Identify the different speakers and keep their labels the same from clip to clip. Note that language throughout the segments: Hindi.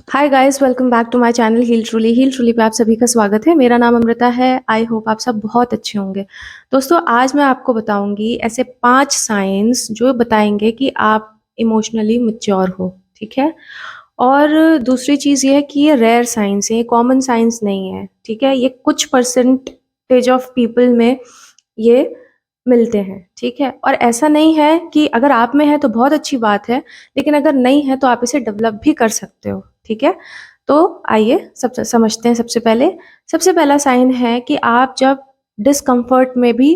Speaker 1: Hi guys, welcome back to my channel heal truly पे आप सभी का स्वागत है। मेरा नाम अमृता है। आई होप आप सब बहुत अच्छे होंगे। दोस्तों, आज मैं आपको बताऊंगी ऐसे 5 साइंस जो बताएंगे कि आप इमोशनली मैच्योर हो। ठीक है। और दूसरी चीज़ ये है कि ये रेयर साइंस है, ये कॉमन साइंस नहीं है। ठीक है, ये कुछ परसेंटेज ऑफ पीपल में ये मिलते हैं। ठीक है, और ऐसा नहीं है कि अगर आप में है तो बहुत अच्छी बात है, लेकिन अगर नहीं है तो आप इसे डेवलप भी कर सकते हो। ठीक है, तो आइए सब समझते हैं। सबसे पहला साइन है कि आप जब डिस्कम्फर्ट में भी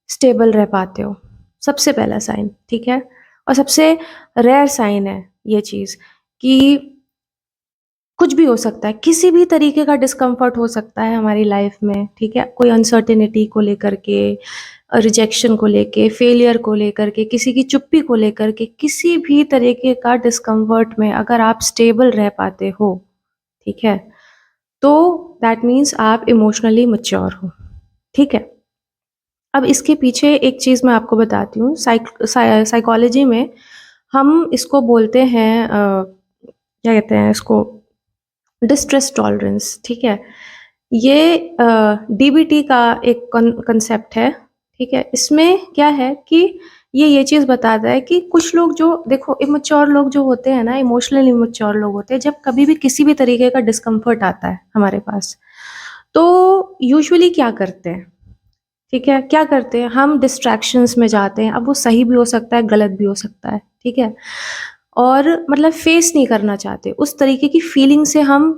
Speaker 1: स्टेबल रह पाते हो। सबसे पहला साइन। ठीक है, और सबसे रेयर साइन है ये चीज़ कि कुछ भी हो सकता है, किसी भी तरीके का डिस्कम्फर्ट हो सकता है हमारी लाइफ में। ठीक है, कोई अनसर्टेनिटी को लेकर के, रिजेक्शन को लेके, फेलियर को लेकर के, किसी की चुप्पी को लेकर के, किसी भी तरीके का डिस्कम्फर्ट में अगर आप स्टेबल रह पाते हो, ठीक है, तो दैट मीन्स आप इमोशनली मैच्योर हो। ठीक है, अब इसके पीछे एक चीज़ मैं आपको बताती हूँ। साइकोलॉजी में हम इसको बोलते हैं क्या कहते हैं इसको, डिस्ट्रेस टॉलरेंस। ठीक है, ये डीबीटी का एक कंसेप्ट है। ठीक है, इसमें क्या है कि ये चीज़ बताता है कि कुछ लोग जो देखो इमेच्योर लोग जो होते हैं ना, इमोशनली इमेच्योर लोग होते हैं, जब कभी भी किसी भी तरीके का डिस्कम्फर्ट आता है हमारे पास, तो यूजुअली क्या करते हैं? ठीक है, क्या करते हैं हम? डिस्ट्रैक्शंस में जाते हैं। अब वो सही भी हो सकता है, गलत भी हो सकता है। ठीक है, और मतलब फेस नहीं करना चाहते उस तरीके की फीलिंग से, हम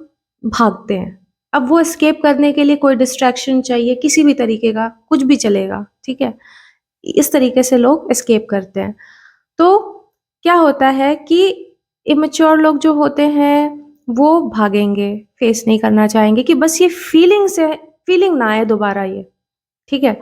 Speaker 1: भागते हैं। अब वो एस्केप करने के लिए कोई डिस्ट्रैक्शन चाहिए, किसी भी तरीके का, कुछ भी चलेगा। ठीक है, इस तरीके से लोग एस्केप करते हैं। तो क्या होता है कि इमेच्योर लोग जो होते हैं वो भागेंगे, फेस नहीं करना चाहेंगे कि बस ये फीलिंग ना आए दोबारा ये। ठीक है,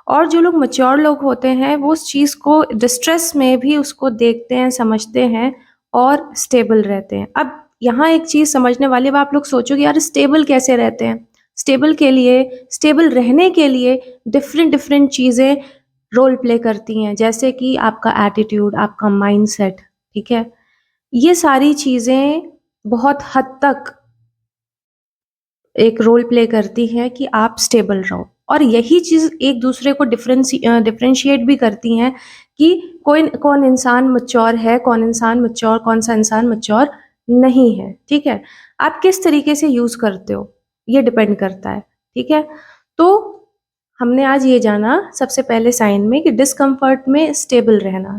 Speaker 1: और जो लोग मैच्योर लोग होते हैं वो उस चीज़ को डिस्ट्रेस में भी उसको देखते हैं, समझते हैं और स्टेबल रहते हैं। अब यहाँ एक चीज़ समझने वाली है। अब आप लोग सोचोगे यार स्टेबल कैसे रहते हैं? स्टेबल रहने के लिए डिफरेंट डिफरेंट चीज़ें रोल प्ले करती हैं, जैसे कि आपका एटीट्यूड, आपका माइंडसेट। ठीक है, ये सारी चीज़ें बहुत हद तक एक रोल प्ले करती है कि आप स्टेबल रहो, और यही चीज़ एक दूसरे को डिफरेंशिएट भी करती हैं कि कोई कौन इंसान मैच्योर है, कौन सा इंसान मैच्योर नहीं है। ठीक है, आप किस तरीके से यूज़ करते हो ये डिपेंड करता है। ठीक है, तो हमने आज ये जाना सबसे पहले साइन में कि डिस्कम्फर्ट में स्टेबल रहना।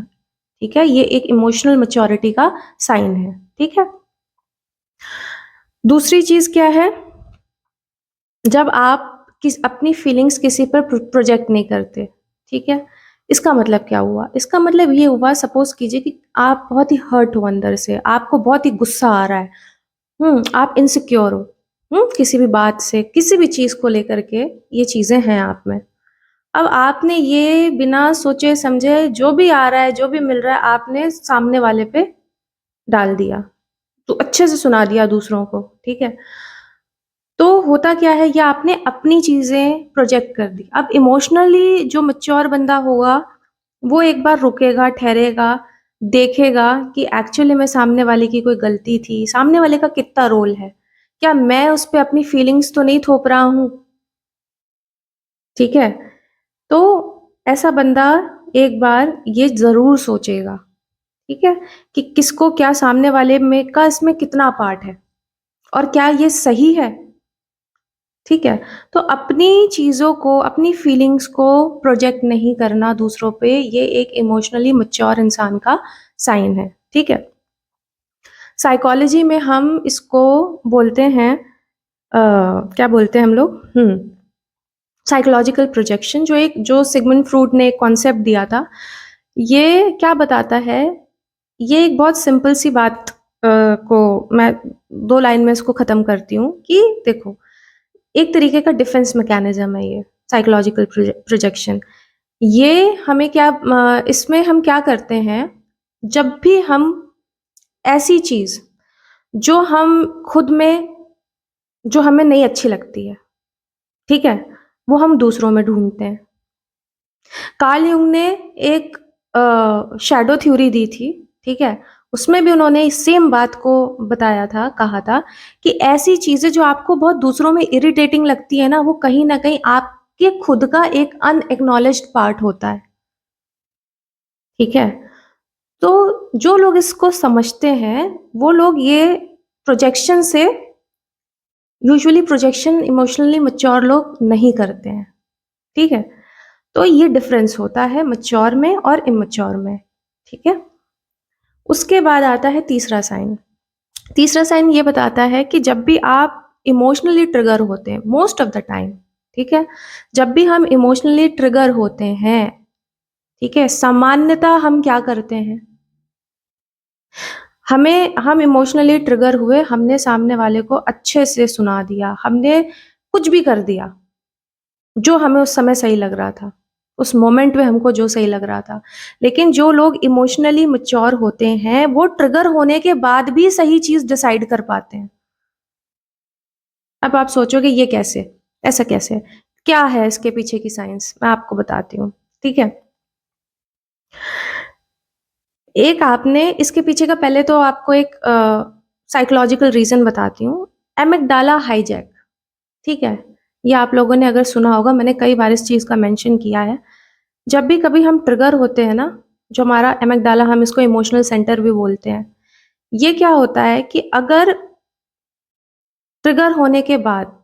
Speaker 1: ठीक है, ये एक इमोशनल मैच्योरिटी का साइन है। ठीक है, दूसरी चीज़ क्या है? जब आप अपनी फीलिंग्स किसी पर प्रोजेक्ट नहीं करते। ठीक है, इसका मतलब क्या हुआ? इसका मतलब ये हुआ, सपोज कीजिए कि आप बहुत ही हर्ट हो अंदर से, आपको बहुत ही गुस्सा आ रहा है। आप इनसिक्योर हो, किसी भी बात से, किसी भी चीज़ को लेकर के, ये चीज़ें हैं आप में। अब आपने ये बिना सोचे समझे जो भी आ रहा है, जो भी मिल रहा है, आपने सामने वाले पे डाल दिया, तो अच्छे से सुना दिया दूसरों को। ठीक है, तो होता क्या है, या आपने अपनी चीज़ें प्रोजेक्ट कर दी। अब इमोशनली जो मैच्योर बंदा होगा, वो एक बार रुकेगा, ठहरेगा, देखेगा कि एक्चुअली में सामने वाले की कोई गलती थी, सामने वाले का कितना रोल है, क्या मैं उस पे अपनी फीलिंग्स तो नहीं थोप रहा हूँ। ठीक है, तो ऐसा बंदा एक बार ये ज़रूर सोचेगा, ठीक है, कि किसको क्या, सामने वाले में का इसमें कितना पार्ट है और क्या ये सही है। ठीक है, तो अपनी चीज़ों को, अपनी फीलिंग्स को प्रोजेक्ट नहीं करना दूसरों पे, ये एक इमोशनली मैच्योर इंसान का साइन है। ठीक है, साइकोलॉजी में हम इसको बोलते हैं क्या बोलते हैं हम लोग, साइकोलॉजिकल प्रोजेक्शन। जो सिगमंड फ्रूड ने एक कॉन्सेप्ट दिया था, ये क्या बताता है? ये एक बहुत सिंपल सी बात को मैं 2 लाइन में इसको ख़त्म करती हूँ कि देखो, एक तरीके का डिफेंस मैकेनिज्म है ये साइकोलॉजिकल प्रोजेक्शन। ये हमें क्या इसमें हम क्या करते हैं, जब भी हम ऐसी चीज़ जो हम खुद में, जो हमें नहीं अच्छी लगती है, ठीक है, वो हम दूसरों में ढूँढते हैं। कार्ल युंग ने एक शैडो थ्योरी दी थी। ठीक है, उसमें भी उन्होंने सेम बात को बताया था, कहा था कि ऐसी चीज़ें जो आपको बहुत दूसरों में इरिटेटिंग लगती है ना, वो कहीं न कहीं आपके खुद का एक अनएक्नॉलेज्ड पार्ट होता है, ठीक है? तो जो लोग इसको समझते हैं, वो लोग ये प्रोजेक्शन से यूजुअली प्रोजेक्शन इमोशनली मैच्योर लोग नहीं करते हैं, ठीक है? तो ये डिफरेंस होता है मैच्योर में और इमैच्योर में, ठीक है? उसके बाद आता है तीसरा साइन। तीसरा साइन ये बताता है कि जब भी आप इमोशनली ट्रिगर होते हैं, मोस्ट ऑफ द टाइम, ठीक है? जब भी हम इमोशनली ट्रिगर होते हैं, ठीक है? सामान्यतः हम क्या करते हैं? हम इमोशनली ट्रिगर हुए, हमने सामने वाले को अच्छे से सुना दिया, हमने कुछ भी कर दिया, जो हमें उस समय सही लग रहा था, उस मोमेंट में हमको जो सही लग रहा था। लेकिन जो लोग इमोशनली मैच्योर होते हैं, वो ट्रिगर होने के बाद भी सही चीज़ डिसाइड कर पाते हैं। अब आप सोचोगे ये कैसे? ऐसा कैसे? क्या है इसके पीछे की साइंस? मैं आपको बताती हूँ, ठीक है? एक आपने इसके पीछे का पहले तो आपको एक साइकोलॉजिकल रीज़न बताती हूँ। एमिगडाला हाइजैक, ठीक है? ये आप लोगों ने अगर सुना होगा, मैंने कई बार इस चीज़ का मेंशन किया है। जब भी कभी हम ट्रिगर होते हैं ना, जो हमारा एमिगडाला, हम इसको इमोशनल सेंटर भी बोलते हैं। ये क्या होता है कि अगर ट्रिगर होने के बाद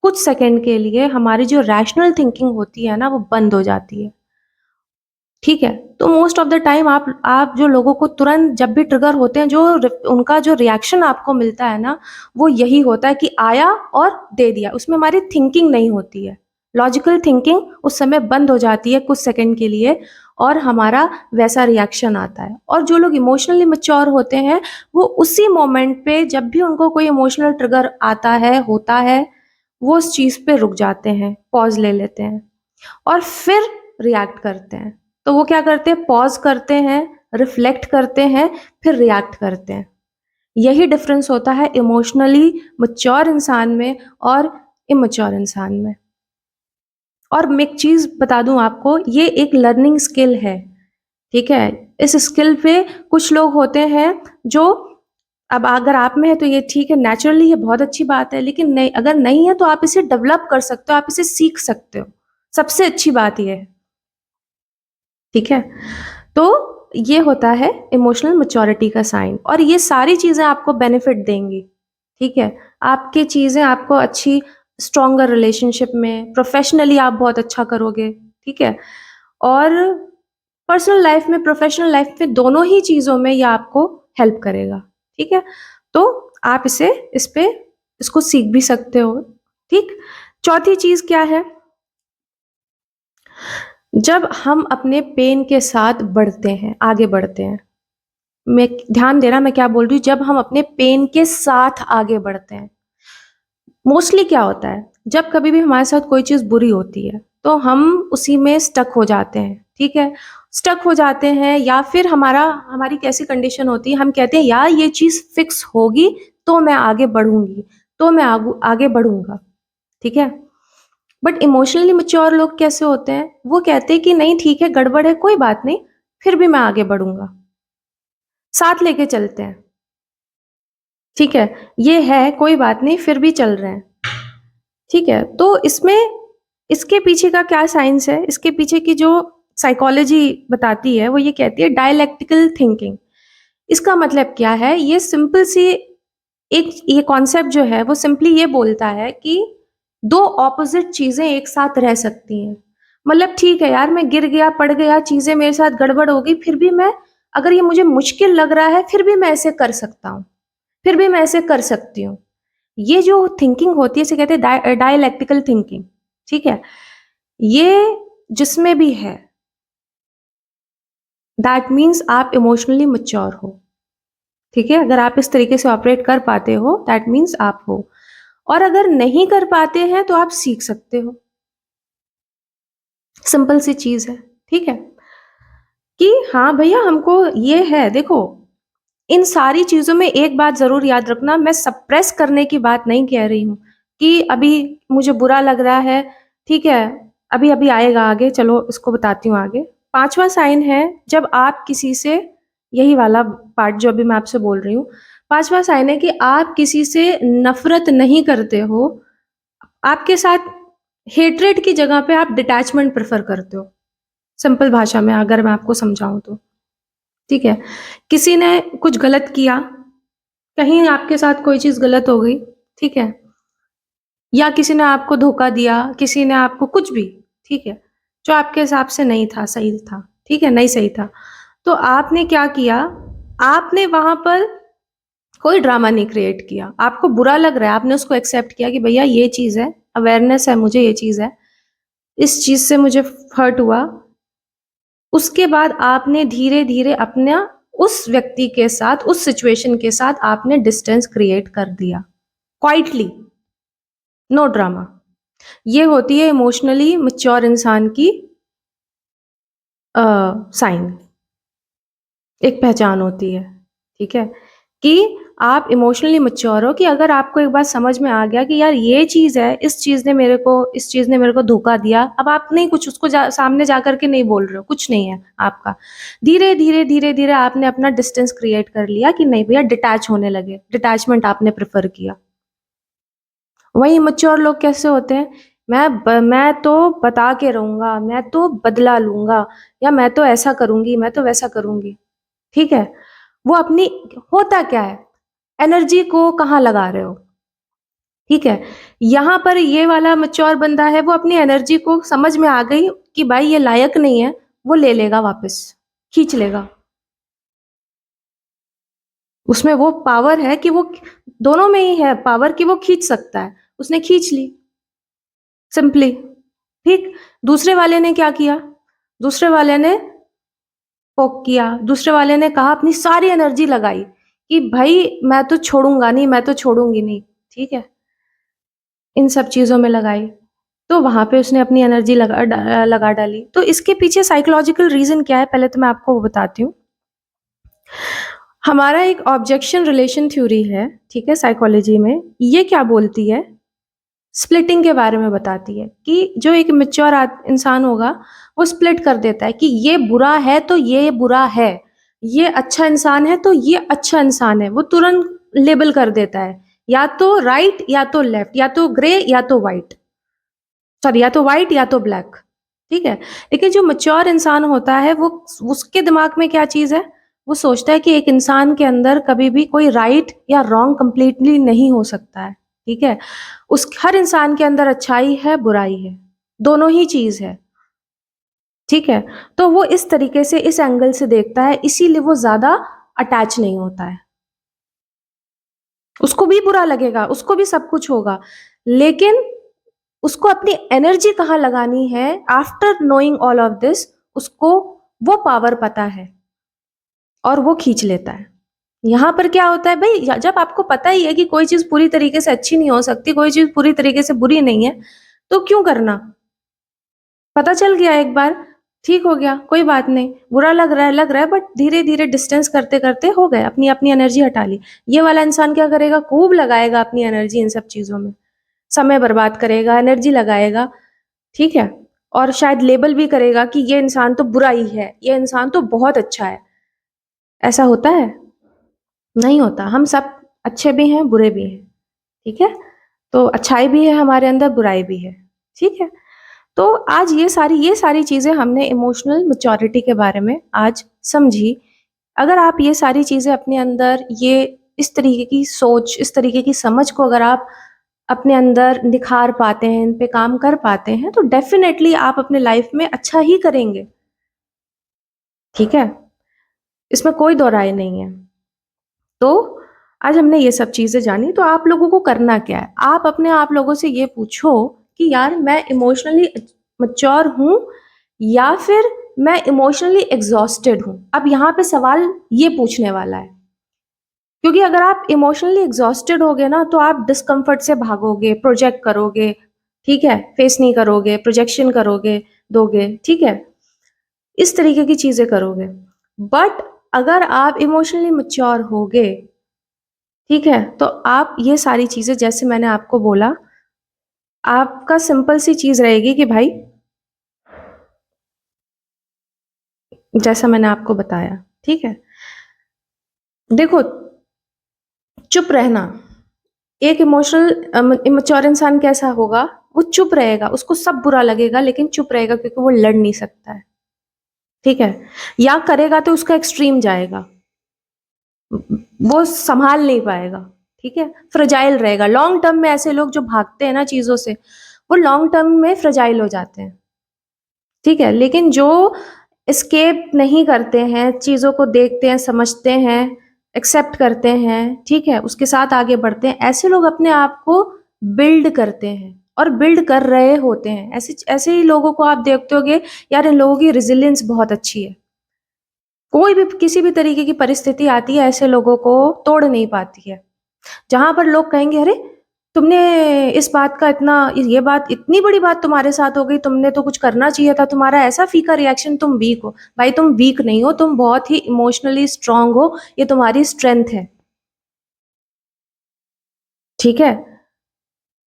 Speaker 1: कुछ सेकंड के लिए हमारी जो रैशनल थिंकिंग होती है ना, वो बंद हो जाती है। ठीक है? तो मोस्ट ऑफ द टाइम आप जो लोगों को तुरंत जब भी ट्रिगर होते हैं, उनका जो रिएक्शन आपको मिलता है ना, वो यही होता है कि आया और दे दिया। उसमें हमारी थिंकिंग नहीं होती है। लॉजिकल थिंकिंग उस समय बंद हो जाती है कुछ सेकंड के लिए, और हमारा वैसा रिएक्शन आता है। और जो लोग इमोशनली मैच्योर होते हैं, वो उसी मोमेंट पे जब भी उनको कोई इमोशनल ट्रिगर आता है, होता है, वो उस चीज़ पे रुक जाते हैं, पॉज़ ले लेते हैं और फिर रिएक्ट करते हैं। तो वो क्या करते हैं? पॉज़ करते हैं, रिफ्लेक्ट करते हैं, फिर रिएक्ट करते हैं। यही डिफरेंस होता है इमोशनली मैच्योर इंसान में और इमैच्योर इंसान में। और मैं एक चीज़ बता दूँ आपको, ये एक लर्निंग स्किल है, ठीक है? इस स्किल पे कुछ लोग होते हैं जो, अब अगर आप में है तो ये ठीक है, नेचुरली ये बहुत अच्छी बात है, लेकिन नहीं, अगर नहीं है तो आप इसे डेवलप कर सकते हो, आप इसे सीख सकते हो। सबसे अच्छी बात ये है, ठीक है? तो ये होता है इमोशनल मैच्योरिटी का साइन, और ये सारी चीज़ें आपको बेनिफिट देंगी, ठीक है? आपकी चीज़ें आपको अच्छी स्ट्रॉन्गर रिलेशनशिप में, प्रोफ़ेशनली आप बहुत अच्छा करोगे, ठीक है? और पर्सनल लाइफ़ में, प्रोफ़ेशनल लाइफ़ में, दोनों ही चीज़ों में ये आपको हेल्प करेगा, ठीक है? तो आप इसको सीख भी सकते हो, ठीक? चौथी चीज़ क्या है? जब हम अपने पेन के साथ बढ़ते हैं, आगे बढ़ते हैं, मैं ध्यान देना मैं क्या बोल रही हूँ, जब हम अपने पेन के साथ आगे बढ़ते हैं। मोस्टली क्या होता है, जब कभी भी हमारे साथ कोई चीज़ बुरी होती है, तो हम उसी में स्टक हो जाते हैं, ठीक है? स्टक हो जाते हैं, या फिर हमारी कैसी कंडीशन होती है, हम कहते हैं यार ये चीज़ फिक्स होगी तो मैं आगे बढ़ूँगी, तो मैं आगे बढ़ूँगा, ठीक है? बट इमोशनली मैच्योर लोग कैसे होते हैं? वो कहते हैं कि नहीं ठीक है, गड़बड़ है, कोई बात नहीं, फिर भी मैं आगे बढ़ूँगा। साथ लेके चलते हैं, ठीक है? ये है, कोई बात नहीं, फिर भी चल रहे हैं, ठीक है? तो इसके पीछे का क्या साइंस है? इसके पीछे की जो साइकोलॉजी बताती है, वो ये कहती है डायलैक्टिकल थिंकिंग। इसका मतलब क्या है? ये कॉन्सेप्ट जो है, वो सिंपली ये बोलता है कि 2 ऑपोज़िट चीज़ें एक साथ रह सकती हैं। मतलब ठीक है यार, मैं गिर गया, पड़ गया, चीज़ें मेरे साथ गड़बड़ हो गई, फिर भी मैं, अगर ये मुझे मुश्किल लग रहा है, फिर भी मैं ऐसे कर सकता हूँ, फिर भी मैं ऐसे कर सकती हूँ। ये जो थिंकिंग होती है, इसे कहते हैं डायलैक्टिकल थिंकिंग, ठीक है? ये जिसमें भी है, दैट मीन्स आप इमोशनली मैच्योर हो, ठीक है? अगर आप इस तरीके से ऑपरेट कर पाते हो, दैट मीन्स आप हो। और अगर नहीं कर पाते हैं, तो आप सीख सकते हो। सिंपल सी चीज़ है, ठीक है? कि हाँ भैया, हमको ये है, देखो, इन सारी चीज़ों में एक बात ज़रूर याद रखना, मैं सप्रेस करने की बात नहीं कह रही हूँ कि अभी मुझे बुरा लग रहा है, ठीक है, अभी-अभी आएगा आगे, चलो इसको बताती हूँ आगे। 5वां साइन है, जब आप किसी से यही वाला पार्ट जो अभी मैं आपसे बोल रही हूँ। 5वां साइन है कि आप किसी से नफ़रत नहीं करते हो, आपके साथ हेट्रेड की जगह पे आप डिटैचमेंट प्रेफ़र करते हो। सिंपल भाषा में अगर मैं आपको समझाऊँ तो, ठीक है? किसी ने कुछ गलत किया, कहीं आपके साथ कोई चीज़ गलत हो गई, ठीक है? या किसी ने आपको धोखा दिया, किसी ने आपको कुछ भी, ठीक है? जो आपके हिसाब से नहीं था, सही था, ठीक है? नहीं सही था। तो आपने क्या किया, आपने वहाँ पर कोई ड्रामा नहीं क्रिएट किया। आपको बुरा लग रहा है, आपने उसको एक्सेप्ट किया कि भैया ये चीज़ है, अवेयरनेस है मुझे ये चीज़ है, इस चीज़ से मुझे हर्ट हुआ। उसके बाद आपने धीरे-धीरे अपना उस व्यक्ति के साथ, उस सिचुएशन के साथ आपने डिस्टेंस क्रिएट कर दिया, क्वाइटली, नो ड्रामा। ये होती है इमोशनली मैच्योर इंसान की साइन, एक पहचान होती है, ठीक है? कि आप इमोशनली मैच्योर हो, कि अगर आपको एक बात समझ में आ गया कि यार ये चीज़ है, इस चीज़ ने मेरे को धोखा दिया, अब आप नहीं कुछ उसको सामने जा कर के नहीं बोल रहे हो, कुछ नहीं है आपका। धीरे-धीरे, धीरे-धीरे आपने अपना डिस्टेंस क्रिएट कर लिया कि नहीं भैया डिटैच होने लगे, डिटैचमेंट आपने प्रेफ़र किया। वहीं इमैच्योर लोग कैसे होते हैं? मैं तो बता के रहूँगा, मैं तो बदला लूँगा, या मैं तो ऐसा करूँगी, मैं तो वैसा करूँगी, ठीक है? वो अपनी, होता क्या है, एनर्जी को कहाँ लगा रहे हो, ठीक है? यहाँ पर ये वाला मैच्योर बंदा है, वो अपनी एनर्जी को समझ में आ गई कि भाई ये लायक नहीं है, वो ले लेगा वापस, खींच लेगा। उसमें वो पावर है कि वो, दोनों में ही है पावर कि वो खींच सकता है, उसने खींच ली, सिंपली, ठीक? दूसरे वाले ने क्या किया? दूसरे वाले ने पोक किया, दूसरे वाले ने कहा, अपनी सारी एनर्जी लगाई कि भाई मैं तो छोड़ूँगा नहीं, मैं तो छोड़ूँगी नहीं, ठीक है? इन सब चीज़ों में लगाई, तो वहाँ पे उसने अपनी एनर्जी लगा डाली। तो इसके पीछे साइकोलॉजिकल रीज़न क्या है, पहले तो मैं आपको वो बताती हूँ। हमारा एक ऑब्जेक्शन रिलेशन थ्योरी है, ठीक है, साइकोलॉजी में। ये क्या बोलती है, स्प्लिटिंग के बारे में बताती है कि जो एक मैच्योर इंसान होगा, वो स्प्लिट कर देता है कि ये बुरा है तो ये बुरा है, ये अच्छा इंसान है तो ये अच्छा इंसान है। वो तुरंत लेबल कर देता है, या तो राइट या तो लेफ्ट, या तो ग्रे या तो व्हाइट, सॉरी, या तो व्हाइट या तो ब्लैक, ठीक है? लेकिन जो मैच्योर इंसान होता है, वो, उसके दिमाग में क्या चीज़ है, वो सोचता है कि एक इंसान के अंदर कभी भी कोई राइट या रॉन्ग कंप्लीटली नहीं हो सकता है, ठीक है? उस हर इंसान के अंदर अच्छाई है, बुराई है, दोनों ही चीज़ है, ठीक है? तो वो इस तरीके से, इस एंगल से देखता है, इसीलिए वो ज़्यादा अटैच नहीं होता है। उसको भी बुरा लगेगा, उसको भी सब कुछ होगा, लेकिन उसको अपनी एनर्जी कहाँ लगानी है, after knowing all of this, उसको वो पावर पता है और वो खींच लेता है। यहाँ पर क्या होता है भाई, जब आपको पता ही है कि कोई चीज़ पूरी तरीके से अच्छी नहीं हो सकती, कोई चीज़ पूरी तरीके से बुरी नहीं है, तो क्यों करना? पता चल गया एक बार, ठीक हो गया, कोई बात नहीं, बुरा लग रहा है, बट धीरे-धीरे डिस्टेंस करते-करते हो गए, अपनी एनर्जी हटा ली। ये वाला इंसान क्या करेगा, खूब लगाएगा अपनी एनर्जी इन सब चीज़ों में, समय बर्बाद करेगा, एनर्जी लगाएगा, ठीक है? और शायद लेबल भी करेगा कि ये इंसान तो बुरा ही है, ये इंसान तो बहुत अच्छा है। ऐसा होता है? नहीं होता। हम सब अच्छे भी हैं, बुरे भी हैं, ठीक है? तो अच्छाई भी है हमारे अंदर, बुराई भी है, ठीक है? तो आज ये सारी चीज़ें हमने इमोशनल मैच्योरिटी के बारे में आज समझी। अगर आप ये सारी चीज़ें अपने अंदर, ये इस तरीके की सोच, इस तरीके की समझ को अगर आप अपने अंदर निखार पाते हैं, इन पे काम कर पाते हैं, तो डेफ़िनेटली आप अपने लाइफ़ में अच्छा ही करेंगे, ठीक है? इसमें कोई दो राय नहीं है। तो आज हमने ये सब चीज़ें जानी, तो आप लोगों को करना क्या है? आप अपने आप लोगों से ये पूछो कि यार मैं इमोशनली मैच्योर हूँ या फिर मैं इमोशनली एग्ज़ॉस्टेड हूँ? अब यहाँ पे सवाल ये पूछने वाला है। क्योंकि अगर आप इमोशनली एग्ज़ॉस्टेड होगे ना, तो आप डिस्कम्फ़र्ट से भागोगे, प्रोजेक्ट करोगे, ठीक है? फेस नहीं करोगे, प्रोजेक्शन करोगे, दोगे, ठीक है? इस तरीके की चीज़ें करोगे। बट अगर आप इमोशनली मैच्योर होगे, ठीक है? तो आप ये सारी चीज़ें, जैसे मैंने आपको बोला, आपका सिंपल सी चीज़ रहेगी कि भाई, जैसा मैंने आपको बताया, ठीक है? देखो, चुप रहना, एक इमोशनल इमेच्योर इंसान कैसा होगा, वो चुप रहेगा, उसको सब बुरा लगेगा लेकिन चुप रहेगा क्योंकि वो लड़ नहीं सकता है, ठीक है? या करेगा तो उसका एक्सट्रीम जाएगा, वो संभाल नहीं पाएगा, ठीक है? फ्रेजाइल रहेगा। लॉन्ग टर्म में ऐसे लोग जो भागते हैं ना चीज़ों से, वो लॉन्ग टर्म में फ्रेजाइल हो जाते हैं, ठीक है? लेकिन जो एस्केप नहीं करते हैं, चीज़ों को देखते हैं, समझते हैं, एक्सेप्ट करते हैं, ठीक है? उसके साथ आगे बढ़ते हैं, ऐसे लोग अपने आप को बिल्ड करते हैं और बिल्ड कर रहे होते हैं। ऐसे ऐसे ही लोगों को आप देखते होगे, यार इन लोगों की रेज़िलियंस बहुत अच्छी है। कोई भी किसी भी तरीके की परिस्थिति आती है, ऐसे लोगों को तोड़ नहीं पाती है। जहाँ पर लोग कहेंगे, अरे! तुमने इस बात का इतना, ये बात इतनी बड़ी बात तुम्हारे साथ हो गई, तुमने तो कुछ करना चाहिए था, तुम्हारा ऐसा फीका रिएक्शन, तुम वीक हो। भाई तुम वीक नहीं हो, तुम बहुत ही इमोशनली स्ट्रॉन्ग हो, ये तुम्हारी स्ट्रेंथ है, ठीक है?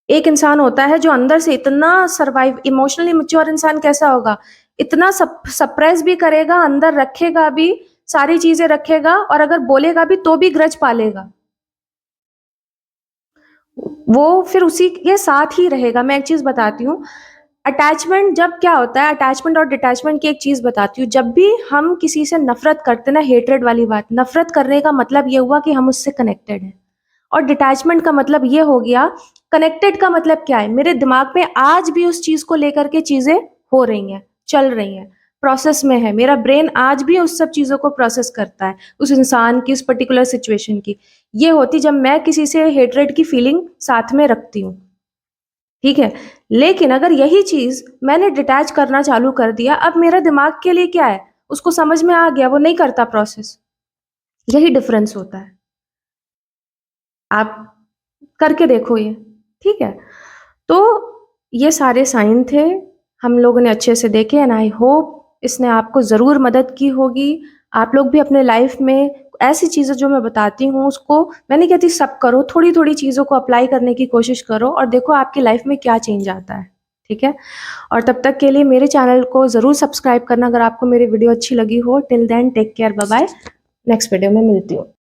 Speaker 1: एक इंसान होता है जो अंदर से इतना सर्वाइव, इमोशनली मैच्योर इंसान कैसा होगा? इतना सप्रेस भी करेगा, अंदर रखेगा भी, सारी चीज़ें रखेगा और अगर बोलेगा भी तो भी ग्रज पालेगा। वो फिर उसी के साथ ही रहेगा। मैं एक चीज़ बताती हूँ, अटैचमेंट जब क्या होता है, अटैचमेंट और डिटैचमेंट की एक चीज़ बताती हूँ। जब भी हम किसी से नफ़रत करते हैं ना, हेट्रेड वाली बात, नफ़रत करने का मतलब ये हुआ कि हम उससे कनेक्टेड हैं, और डिटैचमेंट का मतलब ये हो गया, कनेक्टेड का मतलब क्या है? मेरे दिमाग में आज भी उस चीज़ को लेकर के चीज़ें हो रही हैं, चल रही हैं, प्रोसेस में है। मेरा ब्रेन आज भी उस सब चीज़ों को प्रोसेस करता है, उस इंसान की, उस पर्टिकुलर सिचुएशन की। ये होती जब मैं किसी से हेट्रेड की फीलिंग साथ में रखती हूँ, ठीक है? लेकिन अगर यही चीज़ मैंने डिटैच करना चालू कर दिया, अब मेरा दिमाग के लिए क्या है? उसको समझ में आ गया, वो नहीं करता प्रोसेस। यही डिफरेंस होता है। आप करके देखो ये, ठीक है? तो ये सारे साइन थे, हम लोगों ने अच्छे से देखे, एंड आई होप इसने आपको ज़रूर मदद की होगी। आप लोग भी अपने लाइफ में ऐसी चीज़ें जो मैं बताती हूँ उसको, मैं नहीं कहती सब करो, थोड़ी-थोड़ी चीज़ों को अप्लाई करने की कोशिश करो और देखो आपकी लाइफ में क्या चेंज आता है, ठीक है? और तब तक के लिए मेरे चैनल को ज़रूर सब्सक्राइब करना अगर आपको मेरी वीडियो अच्छी लगी हो। Till then take care, bye bye. Next video में मिलती हूँ।